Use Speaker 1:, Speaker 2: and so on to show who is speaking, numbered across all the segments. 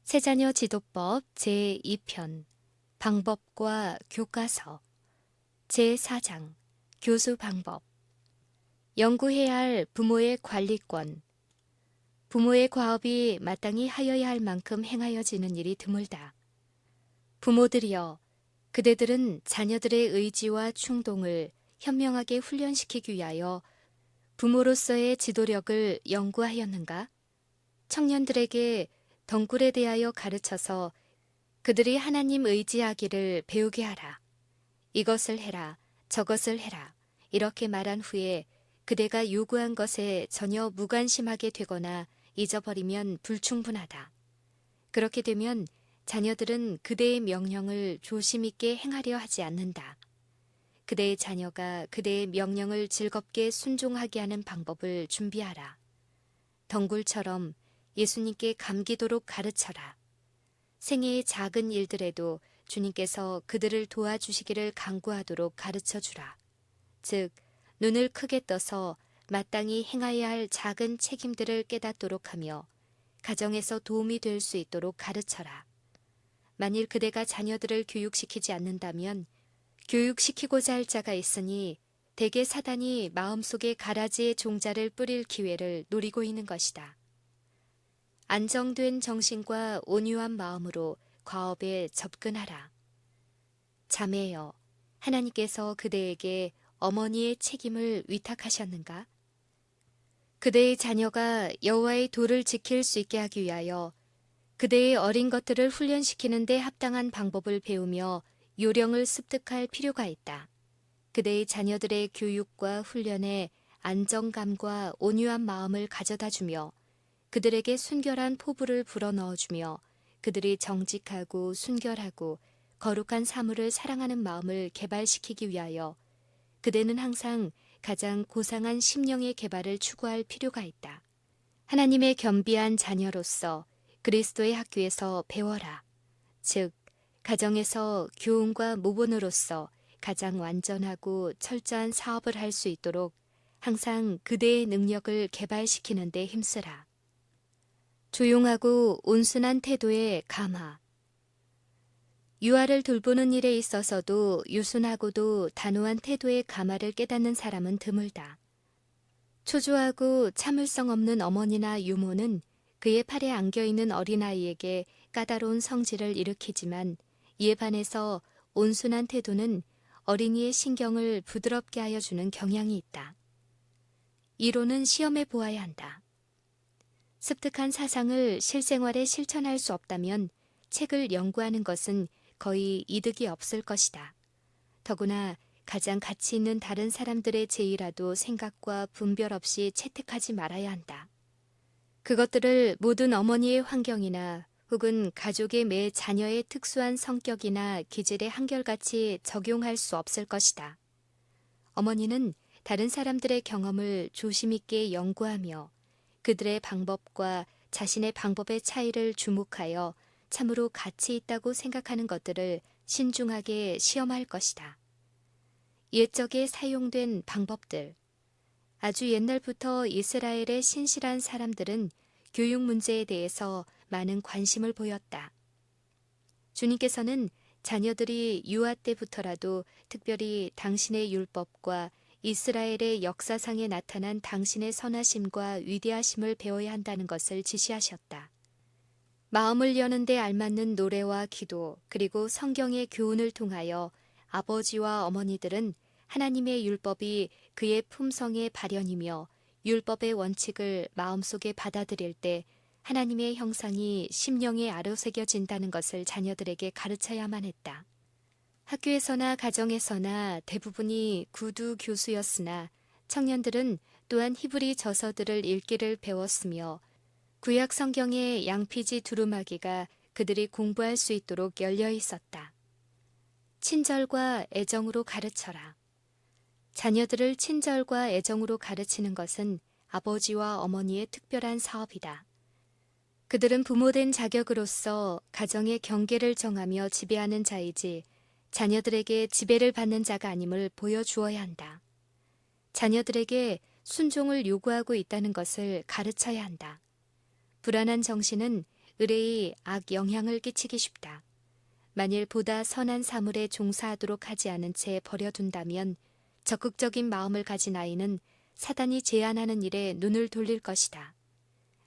Speaker 1: 새자녀 지도법 제2편 방법과 교과서 제4장 교수 방법 연구해야 할 부모의 관리권 부모의 과업이 마땅히 하여야 할 만큼 행하여지는 일이 드물다. 부모들이여, 그대들은 자녀들의 의지와 충동을 현명하게 훈련시키기 위하여 부모로서의 지도력을 연구하였는가? 청년들에게 덩굴에 대하여 가르쳐서 그들이 하나님 의지하기를 배우게 하라. 이것을 해라, 저것을 해라. 이렇게 말한 후에 그대가 요구한 것에 전혀 무관심하게 되거나 잊어버리면 불충분하다. 그렇게 되면 자녀들은 그대의 명령을 조심 있게 행하려 하지 않는다. 그대의 자녀가 그대의 명령을 즐겁게 순종하게 하는 방법을 준비하라. 덩굴처럼 예수님께 감기도록 가르쳐라. 생애의 작은 일들에도 주님께서 그들을 도와주시기를 간구하도록 가르쳐주라. 즉, 눈을 크게 떠서 마땅히 행해야 할 작은 책임들을 깨닫도록 하며 가정에서 도움이 될 수 있도록 가르쳐라. 만일 그대가 자녀들을 교육시키지 않는다면 교육시키고자 할 자가 있으니 대개 사단이 마음속에 가라지의 종자를 뿌릴 기회를 노리고 있는 것이다. 안정된 정신과 온유한 마음으로 과업에 접근하라. 자매여, 하나님께서 그대에게 어머니의 책임을 위탁하셨는가? 그대의 자녀가 여호와의 도를 지킬 수 있게 하기 위하여 그대의 어린 것들을 훈련시키는 데 합당한 방법을 배우며 요령을 습득할 필요가 있다. 그대의 자녀들의 교육과 훈련에 안정감과 온유한 마음을 가져다 주며 그들에게 순결한 포부를 불어넣어주며 그들이 정직하고 순결하고 거룩한 사물을 사랑하는 마음을 개발시키기 위하여 그대는 항상 가장 고상한 심령의 개발을 추구할 필요가 있다. 하나님의 겸비한 자녀로서 그리스도의 학교에서 배워라. 즉, 가정에서 교훈과 모본으로서 가장 완전하고 철저한 사업을 할 수 있도록 항상 그대의 능력을 개발시키는 데 힘쓰라. 조용하고 온순한 태도의 감화. 유아를 돌보는 일에 있어서도 유순하고도 단호한 태도의 감화를 깨닫는 사람은 드물다. 초조하고 참을성 없는 어머니나 유모는 그의 팔에 안겨있는 어린아이에게 까다로운 성질을 일으키지만 이에 반해서 온순한 태도는 어린이의 신경을 부드럽게 하여 주는 경향이 있다. 이론은 시험해 보아야 한다. 습득한 사상을 실생활에 실천할 수 없다면 책을 연구하는 것은 거의 이득이 없을 것이다. 더구나 가장 가치 있는 다른 사람들의 제의라도 생각과 분별 없이 채택하지 말아야 한다. 그것들을 모든 어머니의 환경이나 혹은 가족의 매 자녀의 특수한 성격이나 기질에 한결같이 적용할 수 없을 것이다. 어머니는 다른 사람들의 경험을 조심 있게 연구하며 그들의 방법과 자신의 방법의 차이를 주목하여 참으로 가치 있다고 생각하는 것들을 신중하게 시험할 것이다. 옛적에 사용된 방법들. 아주 옛날부터 이스라엘의 신실한 사람들은 교육 문제에 대해서 많은 관심을 보였다. 주님께서는 자녀들이 유아 때부터라도 특별히 당신의 율법과 이스라엘의 역사상에 나타난 당신의 선하심과 위대하심을 배워야 한다는 것을 지시하셨다. 마음을 여는 데 알맞는 노래와 기도 그리고 성경의 교훈을 통하여 아버지와 어머니들은 하나님의 율법이 그의 품성의 발현이며 율법의 원칙을 마음속에 받아들일 때 하나님의 형상이 심령에 아로새겨진다는 것을 자녀들에게 가르쳐야만 했다. 학교에서나 가정에서나 대부분이 구두 교수였으나 청년들은 또한 히브리 저서들을 읽기를 배웠으며 구약 성경의 양피지 두루마기가 그들이 공부할 수 있도록 열려 있었다. 친절과 애정으로 가르쳐라. 자녀들을 친절과 애정으로 가르치는 것은 아버지와 어머니의 특별한 사업이다. 그들은 부모된 자격으로서 가정의 경계를 정하며 지배하는 자이지 자녀들에게 지배를 받는 자가 아님을 보여주어야 한다. 자녀들에게 순종을 요구하고 있다는 것을 가르쳐야 한다. 불안한 정신은 의뢰의 악 영향을 끼치기 쉽다. 만일 보다 선한 사물에 종사하도록 하지 않은 채 버려둔다면 적극적인 마음을 가진 아이는 사단이 제안하는 일에 눈을 돌릴 것이다.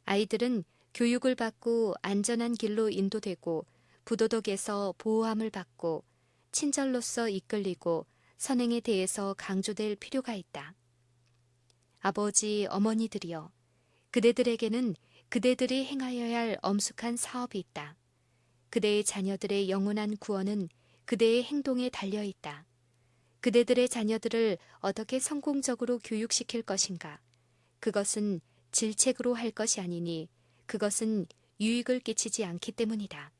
Speaker 1: 아이들은 교육을 받고 안전한 길로 인도되고 부도덕에서 보호함을 받고 친절로서 이끌리고 선행에 대해서 강조될 필요가 있다. 아버지, 어머니들이여, 그대들에게는 그대들이 행하여야 할 엄숙한 사업이 있다. 그대의 자녀들의 영원한 구원은 그대의 행동에 달려 있다. 그대들의 자녀들을 어떻게 성공적으로 교육시킬 것인가? 그것은 질책으로 할 것이 아니니 그것은 유익을 끼치지 않기 때문이다.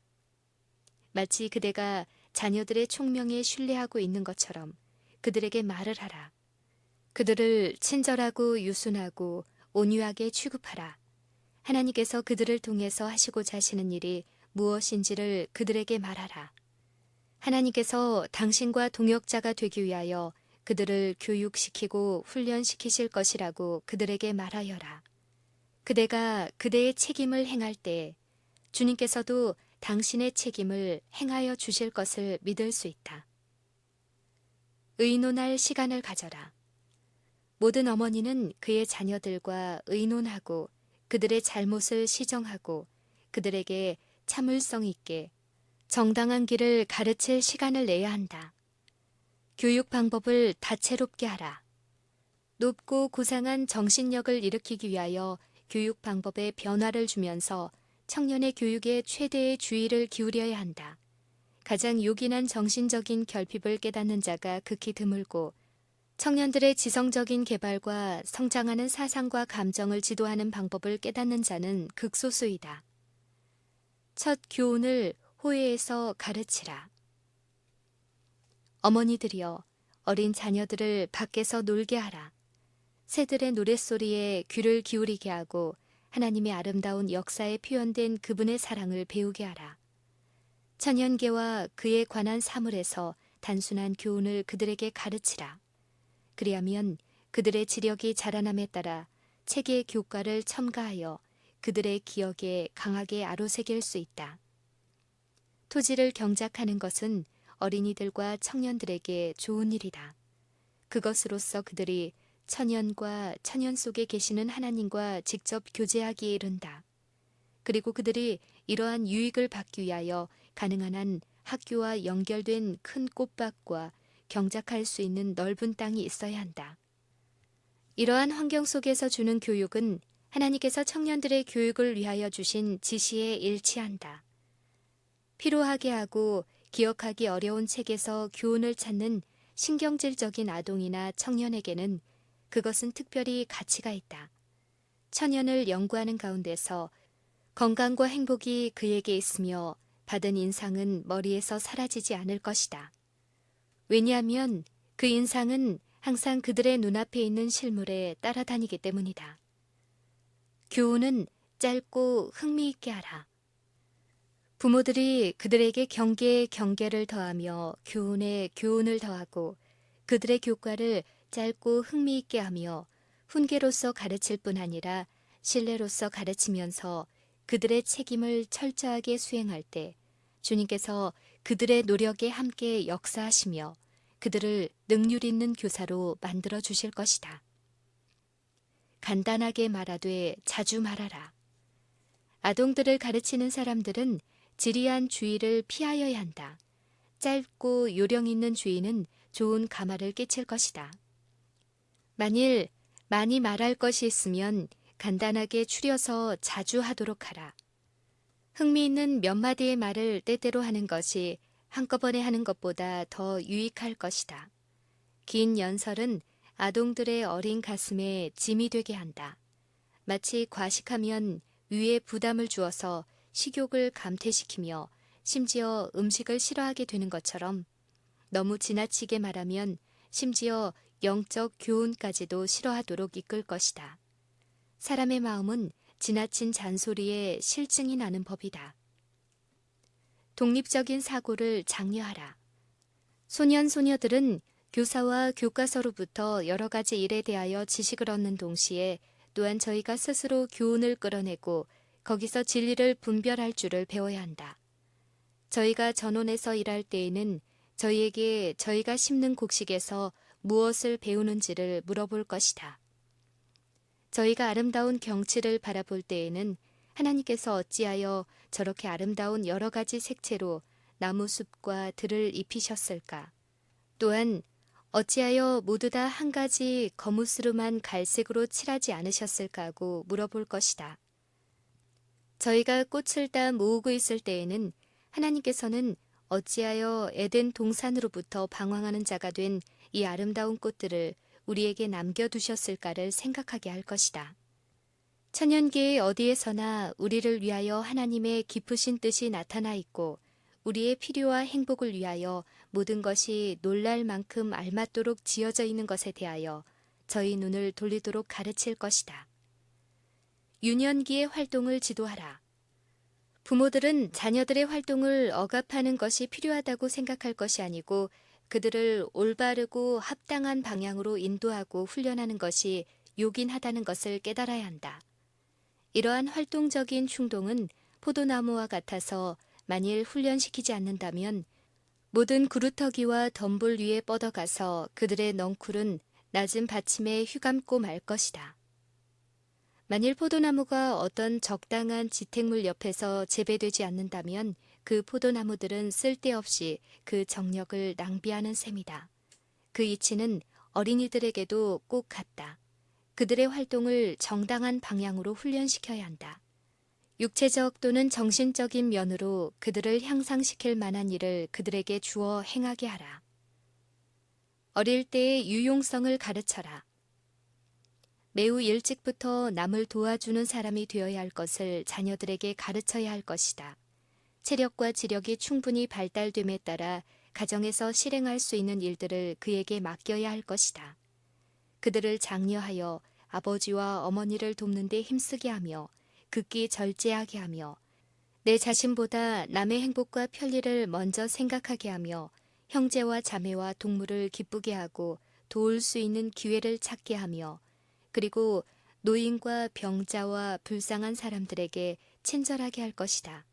Speaker 1: 마치 그대가 자녀들의 총명에 신뢰하고 있는 것처럼 그들에게 말을 하라. 그들을 친절하고 유순하고 온유하게 취급하라. 하나님께서 그들을 통해서 하시고자 하시는 일이 무엇인지를 그들에게 말하라. 하나님께서 당신과 동역자가 되기 위하여 그들을 교육시키고 훈련시키실 것이라고 그들에게 말하여라. 그대가 그대의 책임을 행할 때 주님께서도 당신의 책임을 행하여 주실 것을 믿을 수 있다. 의논할 시간을 가져라. 모든 어머니는 그의 자녀들과 의논하고 그들의 잘못을 시정하고 그들에게 참을성 있게 정당한 길을 가르칠 시간을 내야 한다. 교육 방법을 다채롭게 하라. 높고 고상한 정신력을 일으키기 위하여 교육 방법에 변화를 주면서 청년의 교육에 최대의 주의를 기울여야 한다. 가장 요긴한 정신적인 결핍을 깨닫는 자가 극히 드물고 청년들의 지성적인 개발과 성장하는 사상과 감정을 지도하는 방법을 깨닫는 자는 극소수이다. 첫 교훈을 호혜에서 가르치라. 어머니들이여, 어린 자녀들을 밖에서 놀게 하라. 새들의 노랫소리에 귀를 기울이게 하고 하나님의 아름다운 역사에 표현된 그분의 사랑을 배우게 하라. 천연계와 그에 관한 사물에서 단순한 교훈을 그들에게 가르치라. 그리하면 그들의 지력이 자라남에 따라 책의 교과를 첨가하여 그들의 기억에 강하게 아로새길 수 있다. 토지를 경작하는 것은 어린이들과 청년들에게 좋은 일이다. 그것으로서 그들이 천연과 천연 속에 계시는 하나님과 직접 교제하기에 이른다. 그리고 그들이 이러한 유익을 받기 위하여 가능한 한 학교와 연결된 큰 꽃밭과 경작할 수 있는 넓은 땅이 있어야 한다. 이러한 환경 속에서 주는 교육은 하나님께서 청년들의 교육을 위하여 주신 지시에 일치한다. 피로하게 하고 기억하기 어려운 책에서 교훈을 찾는 신경질적인 아동이나 청년에게는 그것은 특별히 가치가 있다. 천연을 연구하는 가운데서 건강과 행복이 그에게 있으며 받은 인상은 머리에서 사라지지 않을 것이다. 왜냐하면 그 인상은 항상 그들의 눈앞에 있는 실물에 따라다니기 때문이다. 교훈은 짧고 흥미있게 하라. 부모들이 그들에게 경계에 경계를 더하며 교훈에 교훈을 더하고 그들의 교과를 짧고 흥미있게 하며 훈계로서 가르칠 뿐 아니라 신뢰로서 가르치면서 그들의 책임을 철저하게 수행할 때 주님께서 그들의 노력에 함께 역사하시며 그들을 능률 있는 교사로 만들어 주실 것이다. 간단하게 말하되 자주 말하라. 아동들을 가르치는 사람들은 지리한 주의를 피하여야 한다. 짧고 요령 있는 주의는 좋은 가마를 끼칠 것이다. 만일 많이 말할 것이 있으면 간단하게 추려서 자주 하도록 하라. 흥미있는 몇 마디의 말을 때때로 하는 것이 한꺼번에 하는 것보다 더 유익할 것이다. 긴 연설은 아동들의 어린 가슴에 짐이 되게 한다. 마치 과식하면 위에 부담을 주어서 식욕을 감퇴시키며 심지어 음식을 싫어하게 되는 것처럼 너무 지나치게 말하면 심지어 영적 교훈까지도 싫어하도록 이끌 것이다. 사람의 마음은 지나친 잔소리에 실증이 나는 법이다. 독립적인 사고를 장려하라. 소년, 소녀들은 교사와 교과서로부터 여러 가지 일에 대하여 지식을 얻는 동시에 또한 저희가 스스로 교훈을 끌어내고 거기서 진리를 분별할 줄을 배워야 한다. 저희가 전원에서 일할 때에는 저희에게 저희가 심는 곡식에서 무엇을 배우는지를 물어볼 것이다. 저희가 아름다운 경치를 바라볼 때에는 하나님께서 어찌하여 저렇게 아름다운 여러 가지 색채로 나무숲과 들을 입히셨을까? 또한 어찌하여 모두 다 한 가지 거무스름한 갈색으로 칠하지 않으셨을까 하고 물어볼 것이다. 저희가 꽃을 따 모으고 있을 때에는 하나님께서는 어찌하여 에덴 동산으로부터 방황하는 자가 된 이 아름다운 꽃들을 우리에게 남겨두셨을까를 생각하게 할 것이다. 천연계의 어디에서나 우리를 위하여 하나님의 깊으신 뜻이 나타나 있고 우리의 필요와 행복을 위하여 모든 것이 놀랄 만큼 알맞도록 지어져 있는 것에 대하여 저희 눈을 돌리도록 가르칠 것이다. 유년기의 활동을 지도하라. 부모들은 자녀들의 활동을 억압하는 것이 필요하다고 생각할 것이 아니고 그들을 올바르고 합당한 방향으로 인도하고 훈련하는 것이 요긴하다는 것을 깨달아야 한다. 이러한 활동적인 충동은 포도나무와 같아서 만일 훈련시키지 않는다면 모든 구루터기와 덤불 위에 뻗어가서 그들의 넝쿨은 낮은 받침에 휘감고 말 것이다. 만일 포도나무가 어떤 적당한 지택물 옆에서 재배되지 않는다면 그 포도나무들은 쓸데없이 그 정력을 낭비하는 셈이다. 그 이치는 어린이들에게도 꼭 같다. 그들의 활동을 정당한 방향으로 훈련시켜야 한다. 육체적 또는 정신적인 면으로 그들을 향상시킬 만한 일을 그들에게 주어 행하게 하라. 어릴 때의 유용성을 가르쳐라. 매우 일찍부터 남을 도와주는 사람이 되어야 할 것을 자녀들에게 가르쳐야 할 것이다. 체력과 지력이 충분히 발달됨에 따라 가정에서 실행할 수 있는 일들을 그에게 맡겨야 할 것이다. 그들을 장려하여 아버지와 어머니를 돕는 데 힘쓰게 하며 극기 절제하게 하며 내 자신보다 남의 행복과 편리를 먼저 생각하게 하며 형제와 자매와 동물을 기쁘게 하고 도울 수 있는 기회를 찾게 하며 그리고 노인과 병자와 불쌍한 사람들에게 친절하게 할 것이다.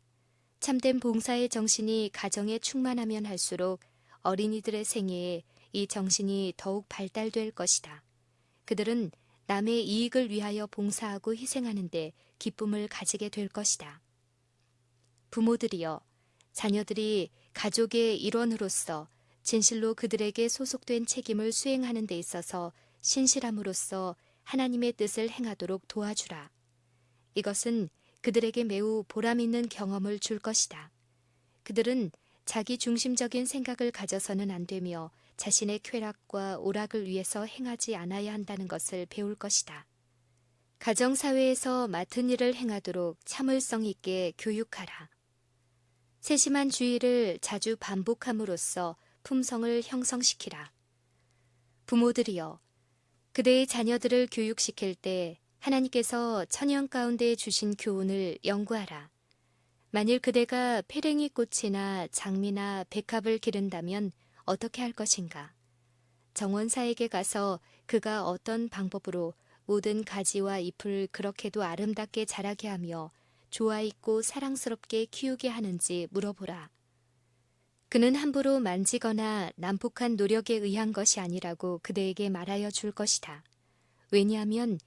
Speaker 1: 참된 봉사의 정신이 가정에 충만하면 할수록 어린이들의 생애에 이 정신이 더욱 발달될 것이다. 그들은 남의 이익을 위하여 봉사하고 희생하는데 기쁨을 가지게 될 것이다. 부모들이여, 자녀들이 가족의 일원으로서 진실로 그들에게 소속된 책임을 수행하는 데 있어서 신실함으로써 하나님의 뜻을 행하도록 도와주라. 이것은 그들에게 매우 보람있는 경험을 줄 것이다. 그들은 자기 중심적인 생각을 가져서는 안 되며 자신의 쾌락과 오락을 위해서 행하지 않아야 한다는 것을 배울 것이다. 가정사회에서 맡은 일을 행하도록 참을성 있게 교육하라. 세심한 주의를 자주 반복함으로써 품성을 형성시키라. 부모들이여, 그대의 자녀들을 교육시킬 때 하나님께서 천연 가운데 주신 교훈을 연구하라. 만일 그대가 페랭이 꽃이나 장미나 백합을 기른다면 어떻게 할 것인가? 정원사에게 가서 그가 어떤 방법으로 모든 가지와 잎을 그렇게도 아름답게 자라게 하며 좋아 있고 사랑스럽게 키우게 하는지 물어보라. 그는 함부로 만지거나 난폭한 노력에 의한 것이 아니라고 그대에게 말하여 줄 것이다. 왜냐하면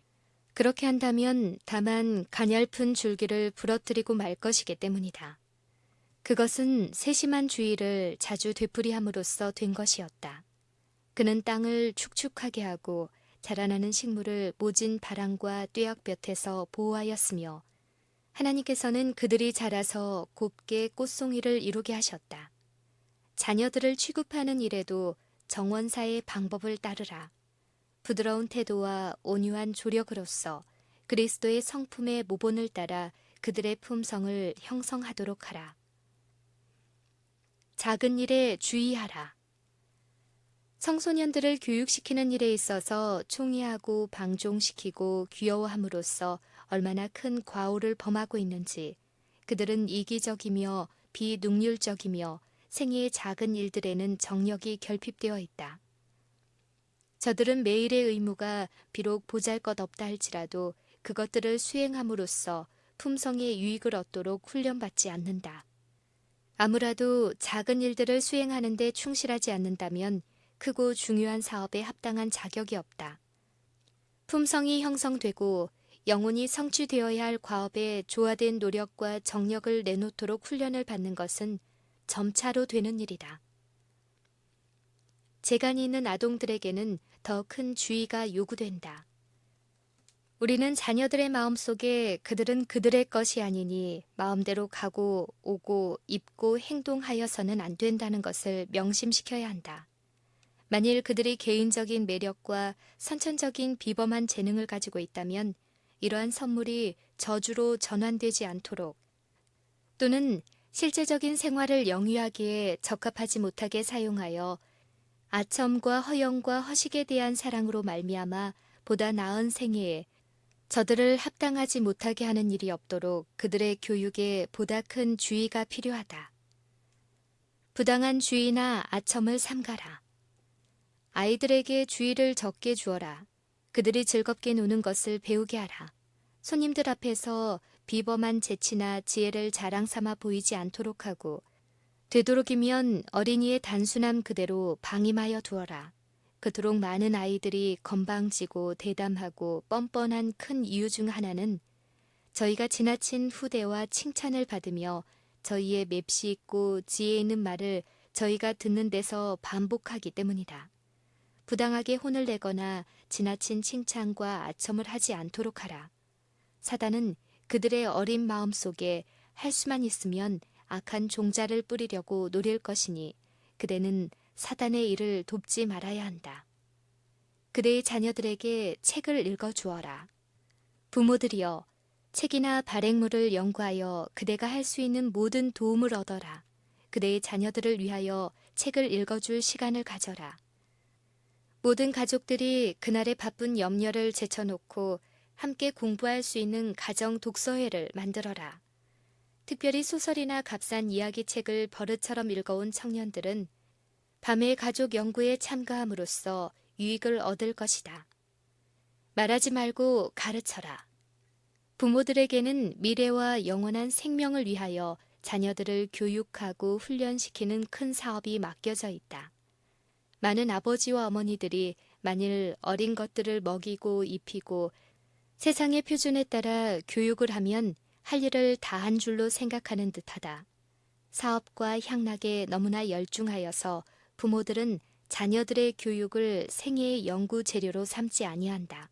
Speaker 1: 그렇게 한다면 다만 가냘픈 줄기를 부러뜨리고 말 것이기 때문이다. 그것은 세심한 주의를 자주 되풀이함으로써 된 것이었다. 그는 땅을 축축하게 하고 자라나는 식물을 모진 바람과 뙤약볕에서 보호하였으며 하나님께서는 그들이 자라서 곱게 꽃송이를 이루게 하셨다. 자녀들을 취급하는 일에도 정원사의 방법을 따르라. 부드러운 태도와 온유한 조력으로서 그리스도의 성품의 모본을 따라 그들의 품성을 형성하도록 하라. 작은 일에 주의하라. 청소년들을 교육시키는 일에 있어서 총애하고 방종시키고 귀여워함으로써 얼마나 큰 과오를 범하고 있는지, 그들은 이기적이며 비능률적이며 생애의 작은 일들에는 정력이 결핍되어 있다. 저들은 매일의 의무가 비록 보잘것없다 할지라도 그것들을 수행함으로써 품성의 유익을 얻도록 훈련받지 않는다. 아무라도 작은 일들을 수행하는 데 충실하지 않는다면 크고 중요한 사업에 합당한 자격이 없다. 품성이 형성되고 영혼이 성취되어야 할 과업에 조화된 노력과 정력을 내놓도록 훈련을 받는 것은 점차로 되는 일이다. 재간이 있는 아동들에게는 더 큰 주의가 요구된다. 우리는 자녀들의 마음속에 그들은 그들의 것이 아니니 마음대로 가고 오고 입고 행동하여서는 안 된다는 것을 명심시켜야 한다. 만일 그들이 개인적인 매력과 선천적인 비범한 재능을 가지고 있다면 이러한 선물이 저주로 전환되지 않도록 또는 실제적인 생활을 영위하기에 적합하지 못하게 사용하여 아첨과 허영과 허식에 대한 사랑으로 말미암아 보다 나은 생애에 저들을 합당하지 못하게 하는 일이 없도록 그들의 교육에 보다 큰 주의가 필요하다. 부당한 주의나 아첨을 삼가라. 아이들에게 주의를 적게 주어라. 그들이 즐겁게 노는 것을 배우게 하라. 손님들 앞에서 비범한 재치나 지혜를 자랑 삼아 보이지 않도록 하고 되도록이면 어린이의 단순함 그대로 방임하여 두어라. 그토록 많은 아이들이 건방지고 대담하고 뻔뻔한 큰 이유 중 하나는 저희가 지나친 후대와 칭찬을 받으며 저희의 맵시 있고 지혜 있는 말을 저희가 듣는 데서 반복하기 때문이다. 부당하게 혼을 내거나 지나친 칭찬과 아첨을 하지 않도록 하라. 사단은 그들의 어린 마음 속에 할 수만 있으면 악한 종자를 뿌리려고 노릴 것이니 그대는 사단의 일을 돕지 말아야 한다. 그대의 자녀들에게 책을 읽어주어라. 부모들이여, 책이나 발행물을 연구하여 그대가 할 수 있는 모든 도움을 얻어라. 그대의 자녀들을 위하여 책을 읽어줄 시간을 가져라. 모든 가족들이 그날의 바쁜 염려를 제쳐놓고 함께 공부할 수 있는 가정 독서회를 만들어라. 특별히 소설이나 값싼 이야기책을 버릇처럼 읽어온 청년들은 밤의 가족 연구에 참가함으로써 유익을 얻을 것이다. 말하지 말고 가르쳐라. 부모들에게는 미래와 영원한 생명을 위하여 자녀들을 교육하고 훈련시키는 큰 사업이 맡겨져 있다. 많은 아버지와 어머니들이 만일 어린 것들을 먹이고 입히고 세상의 표준에 따라 교육을 하면 할 일을 다 한 줄로 생각하는 듯하다. 사업과 향락에 너무나 열중하여서 부모들은 자녀들의 교육을 생애의 연구 재료로 삼지 아니한다.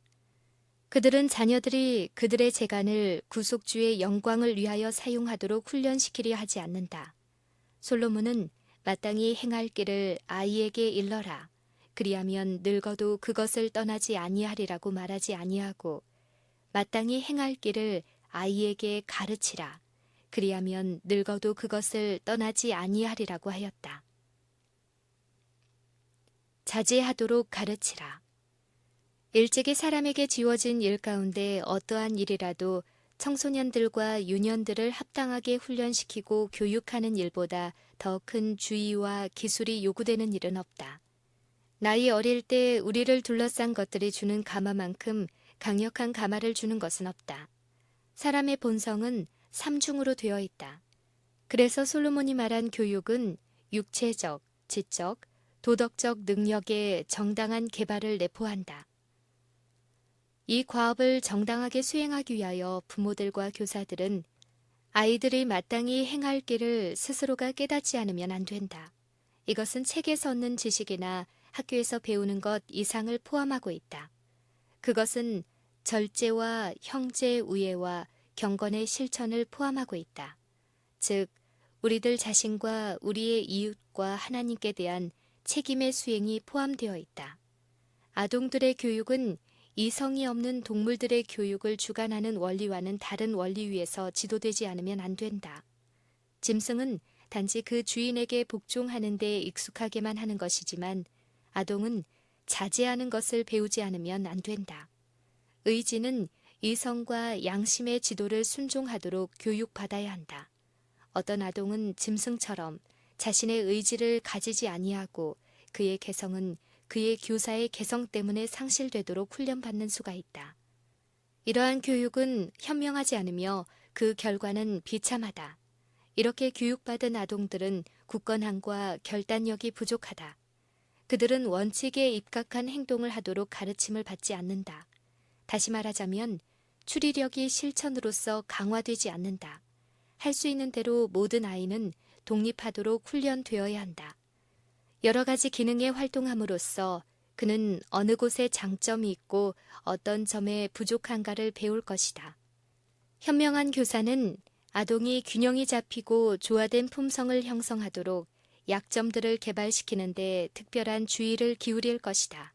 Speaker 1: 그들은 자녀들이 그들의 재간을 구속주의 영광을 위하여 사용하도록 훈련시키려 하지 않는다. 솔로몬은 마땅히 행할 길을 아이에게 일러라. 그리하면 늙어도 그것을 떠나지 아니하리라고 말하지 아니하고 마땅히 행할 길을 아이에게 가르치라. 그리하면 늙어도 그것을 떠나지 아니하리라고 하였다. 자제하도록 가르치라. 일찍이 사람에게 지워진 일 가운데 어떠한 일이라도 청소년들과 유년들을 합당하게 훈련시키고 교육하는 일보다 더 큰 주의와 기술이 요구되는 일은 없다. 나이 어릴 때 우리를 둘러싼 것들이 주는 감화만큼 강력한 감화를 주는 것은 없다. 사람의 본성은 삼중으로 되어 있다. 그래서 솔로몬이 말한 교육은 육체적, 지적, 도덕적 능력의 정당한 개발을 내포한다. 이 과업을 정당하게 수행하기 위하여 부모들과 교사들은 아이들이 마땅히 행할 길을 스스로가 깨닫지 않으면 안 된다. 이것은 책에서 얻는 지식이나 학교에서 배우는 것 이상을 포함하고 있다. 그것은 절제와 형제 우애와 경건의 실천을 포함하고 있다. 즉, 우리들 자신과 우리의 이웃과 하나님께 대한 책임의 수행이 포함되어 있다. 아동들의 교육은 이성이 없는 동물들의 교육을 주관하는 원리와는 다른 원리 위에서 지도되지 않으면 안 된다. 짐승은 단지 그 주인에게 복종하는 데 익숙하게만 하는 것이지만 아동은 자제하는 것을 배우지 않으면 안 된다. 의지는 이성과 양심의 지도를 순종하도록 교육받아야 한다. 어떤 아동은 짐승처럼 자신의 의지를 가지지 아니하고 그의 개성은 그의 교사의 개성 때문에 상실되도록 훈련받는 수가 있다. 이러한 교육은 현명하지 않으며 그 결과는 비참하다. 이렇게 교육받은 아동들은 굳건함과 결단력이 부족하다. 그들은 원칙에 입각한 행동을 하도록 가르침을 받지 않는다. 다시 말하자면 추리력이 실천으로서 강화되지 않는다. 할 수 있는 대로 모든 아이는 독립하도록 훈련되어야 한다. 여러 가지 기능에 활동함으로써 그는 어느 곳에 장점이 있고 어떤 점에 부족한가를 배울 것이다. 현명한 교사는 아동이 균형이 잡히고 조화된 품성을 형성하도록 약점들을 개발시키는 데 특별한 주의를 기울일 것이다.